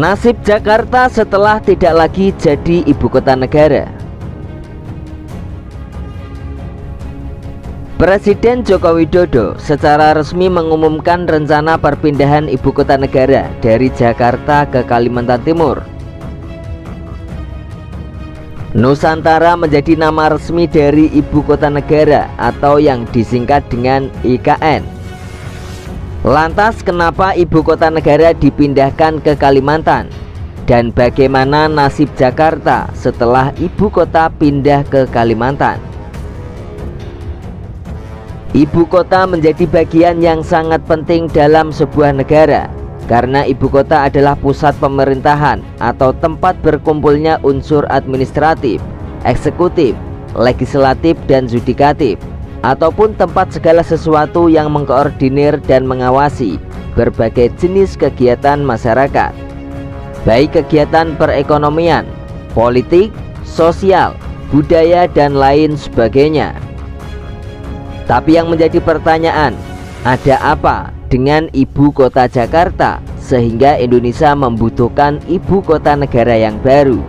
Nasib Jakarta setelah tidak lagi jadi ibu kota negara. Presiden Joko Widodo secara resmi mengumumkan rencana perpindahan ibu kota negara dari Jakarta ke Kalimantan Timur. Nusantara menjadi nama resmi dari ibu kota negara atau yang disingkat dengan IKN. Lantas kenapa ibu kota negara dipindahkan ke Kalimantan? Dan bagaimana nasib Jakarta setelah ibu kota pindah ke Kalimantan? Ibu kota menjadi bagian yang sangat penting dalam sebuah negara, karena ibu kota adalah pusat pemerintahan atau tempat berkumpulnya unsur administratif, eksekutif, legislatif, dan yudikatif, ataupun tempat segala sesuatu yang mengkoordinir dan mengawasi berbagai jenis kegiatan masyarakat, baik kegiatan perekonomian, politik, sosial, budaya, dan lain sebagainya. Tapi yang menjadi pertanyaan, ada apa dengan ibu kota Jakarta sehingga Indonesia membutuhkan ibu kota negara yang baru?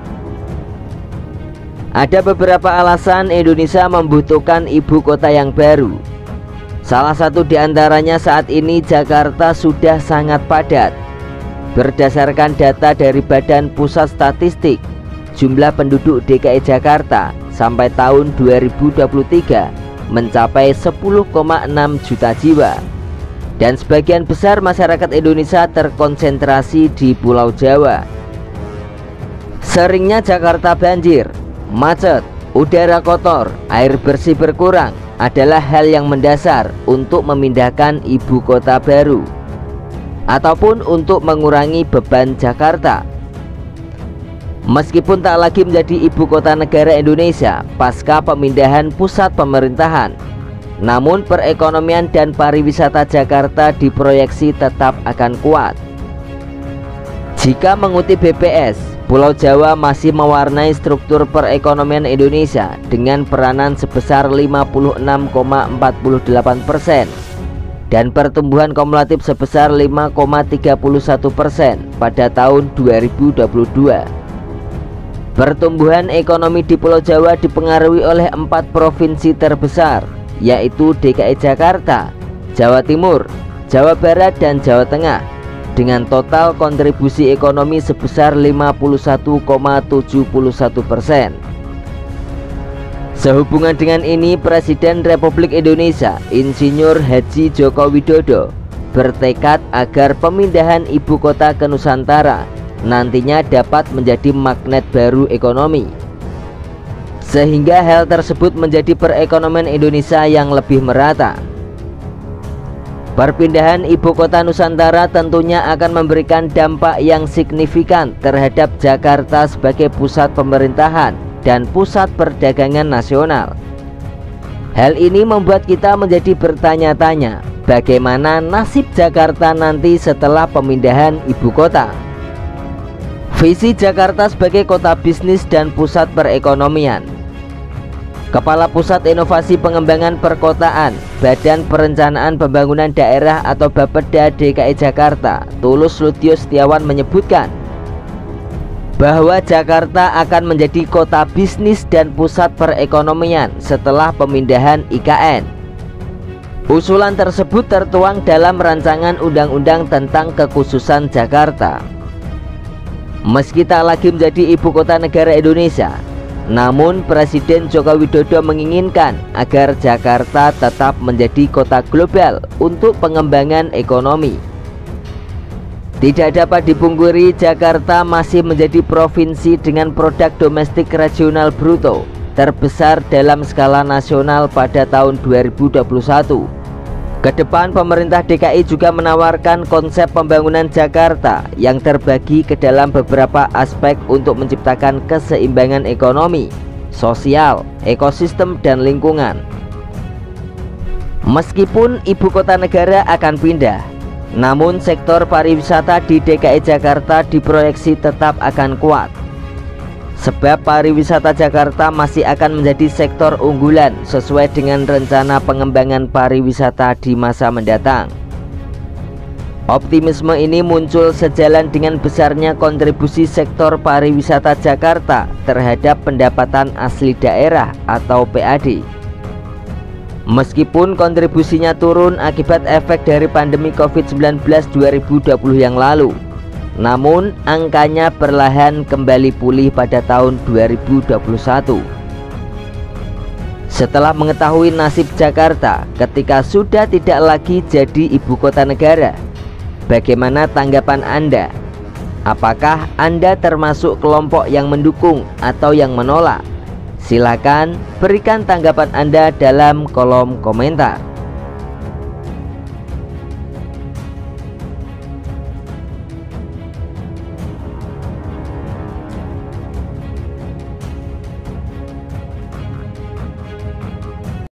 Ada beberapa alasan Indonesia membutuhkan ibu kota yang baru. Salah satu diantaranya saat ini Jakarta sudah sangat padat. Berdasarkan data dari Badan Pusat Statistik, jumlah penduduk DKI Jakarta sampai tahun 2023 mencapai 10,6 juta jiwa. Dan sebagian besar masyarakat Indonesia terkonsentrasi di Pulau Jawa. Seringnya Jakarta banjir, macet, udara kotor, air bersih berkurang adalah hal yang mendasar untuk memindahkan ibu kota baru ataupun untuk mengurangi beban Jakarta. Meskipun tak lagi menjadi ibu kota negara Indonesia pasca pemindahan pusat pemerintahan, namun perekonomian dan pariwisata Jakarta diproyeksi tetap akan kuat. Jika mengutip BPS, Pulau Jawa masih mewarnai struktur perekonomian Indonesia dengan peranan sebesar 56,48% dan pertumbuhan kumulatif sebesar 5,31% pada tahun 2022. Pertumbuhan ekonomi di Pulau Jawa dipengaruhi oleh 4 provinsi terbesar, yaitu DKI Jakarta, Jawa Timur, Jawa Barat, dan Jawa Tengah, dengan total kontribusi ekonomi sebesar 51,71%. Sehubungan dengan ini, Presiden Republik Indonesia Insinyur Haji Joko Widodo bertekad agar pemindahan ibu kota ke Nusantara nantinya dapat menjadi magnet baru ekonomi, sehingga hal tersebut menjadi perekonomian Indonesia yang lebih merata. Perpindahan ibu kota Nusantara tentunya akan memberikan dampak yang signifikan terhadap Jakarta sebagai pusat pemerintahan dan pusat perdagangan nasional. Hal ini membuat kita menjadi bertanya-tanya, bagaimana nasib Jakarta nanti setelah pemindahan ibu kota? Visi Jakarta sebagai kota bisnis dan pusat perekonomian. Kepala Pusat Inovasi Pengembangan Perkotaan, Badan Perencanaan Pembangunan Daerah atau Bapeda DKI Jakarta, Tulus Ludyo Setiawan menyebutkan bahwa Jakarta akan menjadi kota bisnis dan pusat perekonomian setelah pemindahan IKN. Usulan tersebut tertuang dalam rancangan undang-undang tentang kekhususan Jakarta. Meski tak lagi menjadi ibu kota negara Indonesia, namun Presiden Joko Widodo menginginkan agar Jakarta tetap menjadi kota global untuk pengembangan ekonomi. Tidak dapat dipungkiri, Jakarta masih menjadi provinsi dengan produk domestik regional bruto terbesar dalam skala nasional pada tahun 2021. Kedepan pemerintah DKI juga menawarkan konsep pembangunan Jakarta yang terbagi ke dalam beberapa aspek untuk menciptakan keseimbangan ekonomi, sosial, ekosistem, dan lingkungan. Meskipun ibu kota negara akan pindah, namun sektor pariwisata di DKI Jakarta diproyeksi tetap akan kuat. Sebab pariwisata Jakarta masih akan menjadi sektor unggulan sesuai dengan rencana pengembangan pariwisata di masa mendatang. Optimisme ini muncul sejalan dengan besarnya kontribusi sektor pariwisata Jakarta terhadap pendapatan asli daerah atau PAD. Meskipun kontribusinya turun akibat efek dari pandemi COVID-19 2020 yang lalu, namun angkanya perlahan kembali pulih pada tahun 2021. Setelah mengetahui nasib Jakarta ketika sudah tidak lagi jadi ibu kota negara, bagaimana tanggapan Anda? Apakah Anda termasuk kelompok yang mendukung atau yang menolak? Silakan berikan tanggapan Anda dalam kolom komentar.